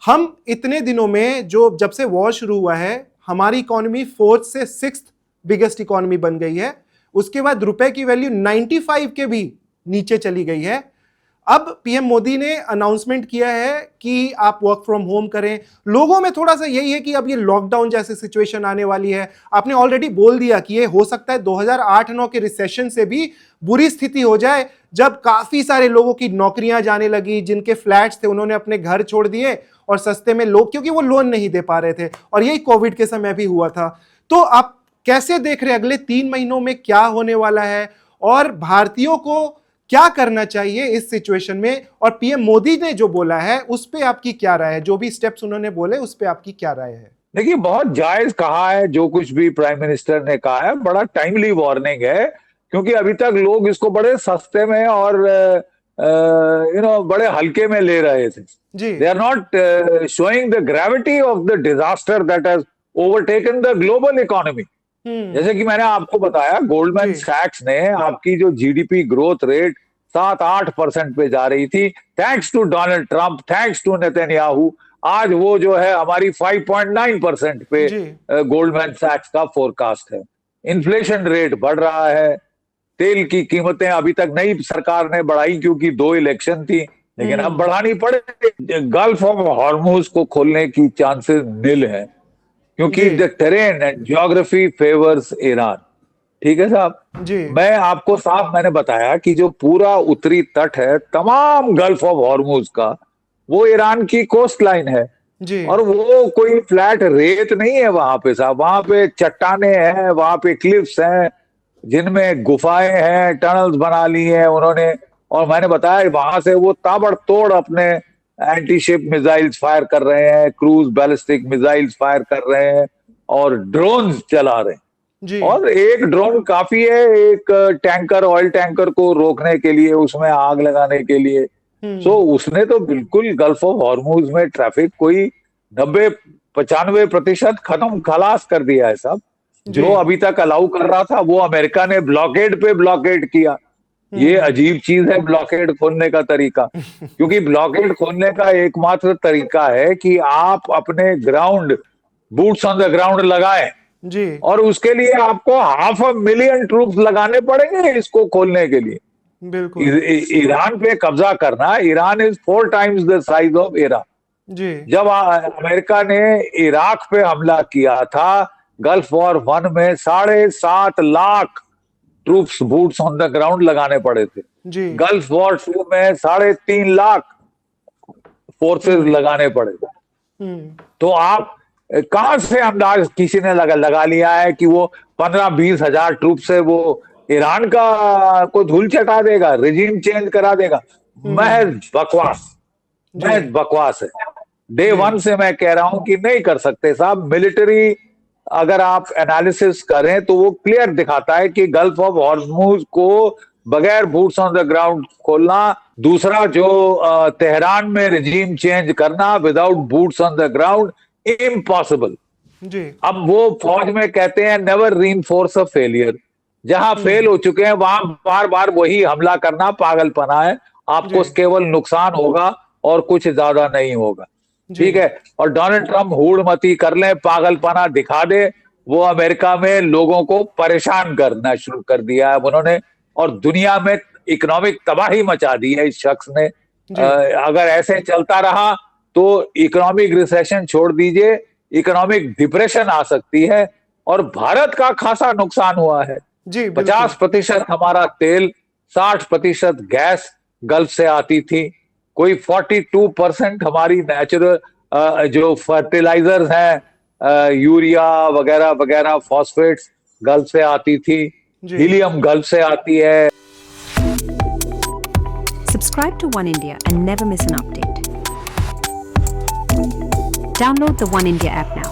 हम इतने दिनों में जब से वॉर शुरू हुआ है, हमारी इकोनॉमी 4th से 6th बिगेस्ट इकोनॉमी बन गई है। उसके बाद रुपए की वैल्यू 95 के भी नीचे चली गई है। अब पीएम मोदी ने अनाउंसमेंट किया है कि आप वर्क फ्रॉम होम करें। लोगों में थोड़ा सा यही है कि अब ये लॉकडाउन जैसी सिचुएशन आने वाली है। आपने ऑलरेडी बोल दिया कि ये हो सकता है 2008-9 के रिसेशन से भी बुरी स्थिति हो जाए, जब काफी सारे लोगों की नौकरियां जाने लगी, जिनके फ्लैट्स थे उन्होंने अपने घर छोड़ दिए और सस्ते में लोग, क्योंकि वो लोन नहीं दे पा रहे थे, और यही कोविड के समय भी हुआ था। तो आप कैसे देख रहे हैं अगले 3 महीनों में क्या होने वाला है, और भारतीयों को क्या करना चाहिए इस सिचुएशन में? और पीएम मोदी ने जो बोला है उस पे आपकी क्या राय है? जो भी स्टेप्स उन्होंने बोले उस पे आपकी क्या राय है? देखिए, बहुत जायज कहा है जो कुछ भी प्राइम मिनिस्टर ने कहा है, बड़ा टाइमली वार्निंग है, क्योंकि अभी तक लोग इसको बड़े सस्ते में और बड़े हल्के में ले रहे थे। They are not showing the gravity of the disaster that has overtaken the global economy. जैसे कि मैंने आपको बताया, गोल्डमैन सैक्स ने आपकी जो जीडीपी ग्रोथ रेट 7-8% पे जा रही थी, thanks to Donald Trump, thanks to Netanyahu, आज वो जो है हमारी 5.9% पे गोल्डमैन सैक्स का फोरकास्ट है। इन्फ्लेशन रेट बढ़ रहा है, तेल की कीमतें अभी तक नई सरकार ने बढ़ाई क्योंकि 2 इलेक्शन थी, लेकिन अब बढ़ानी पड़े। गल्फ ऑफ हॉर्मुज को खोलने की चांसेस निल है, क्योंकि the terrain and geography favours Iran. ठीक है साहब, मैं आपको मैंने बताया कि जो पूरा उत्तरी तट है तमाम गल्फ ऑफ हॉर्मुज का, वो ईरान की कोस्ट लाइन है जी। और वो कोई फ्लैट रेत नहीं है वहां पे साहब, वहां पे चट्टाने हैं, वहां पे क्लिफ्स हैं, जिनमें गुफाएं हैं, टनल्स बना ली हैं उन्होंने। और मैंने बताया वहां से वो ताबड़तोड़ अपने एंटी शिप मिसाइल्स फायर कर रहे हैं, क्रूज बैलिस्टिक मिसाइल्स फायर कर रहे हैं, और ड्रोन्स चला रहे हैं जी। और एक ड्रोन काफी है एक टैंकर, ऑयल टैंकर को रोकने के लिए, उसमें आग लगाने के लिए। सो उसने तो बिल्कुल गल्फ ऑफ हॉर्मुज में ट्रैफिक कोई 90-95% खत्म खलास कर दिया है साहब। जो अभी तक अलाउ कर रहा था वो अमेरिका ने ब्लॉकेड पे ब्लॉकेड किया। ये अजीब चीज है ब्लॉकेड खोलने का तरीका, क्योंकि ब्लॉकेड खोलने का एकमात्र तरीका है कि आप अपने ground, boots on the ground लगाएं जी। और उसके लिए आपको 500,000 ट्रूप्स लगाने पड़ेंगे इसको खोलने के लिए। बिल्कुल। ईरान पे कब्जा करना, Iran is 4 times the size of Iran जी। जब अमेरिका ने इराक पे हमला किया था, गल्फ वॉर 1 में 7.5 lakh troops boots on the ground लगाने पड़े थे जी। गल्फ वॉर 2 में 3.5 लाख फोर्सेस लगाने पड़े थे। तो आप कहां से अंदाज किसी ने लगा लिया है कि वो 15-20 हजार ट्रूप से वो ईरान का को धूल चटा देगा, रिजीम चेंज करा देगा? महज बकवास है। डे 1 से मैं कह रहा हूं कि नहीं कर सकते साहब। मिलिट्री अगर आप एनालिसिस करें तो वो क्लियर दिखाता है कि गल्फ ऑफ हॉर्मुज को बगैर बूट्स ऑन द ग्राउंड खोलना, दूसरा जो तेहरान में रिजीम चेंज करना without boots on the ground, impossible जी। अब वो फौज में कहते हैं नेवर रीइंफोर्स अ फेलियर। जहां फेल हो चुके हैं वहां बार बार वही हमला करना पागलपना है। आपको केवल नुकसान होगा और कुछ ज्यादा नहीं होगा। ठीक है। और डोनाल्ड ट्रंप हूड़मती कर ले, पागलपना दिखा दे, वो अमेरिका में लोगों को परेशान करना शुरू कर दिया है उन्होंने, और दुनिया में इकोनॉमिक तबाही मचा दी है इस शख्स ने। अगर ऐसे चलता रहा तो इकोनॉमिक रिसेशन छोड़ दीजिए, इकोनॉमिक डिप्रेशन आ सकती है। और भारत का खासा नुकसान हुआ है जी। 50% हमारा तेल, 60% गैस गल्फ से आती थी, कोई 42% हमारी नेचुरल जो फर्टिलाइजर्स हैं, यूरिया वगैरह वगैरह, फॉस्फेट्स गल्फ से आती थी, हीलियम गल्फ से आती है। Subscribe to One India and never miss an update. Download the One India app now.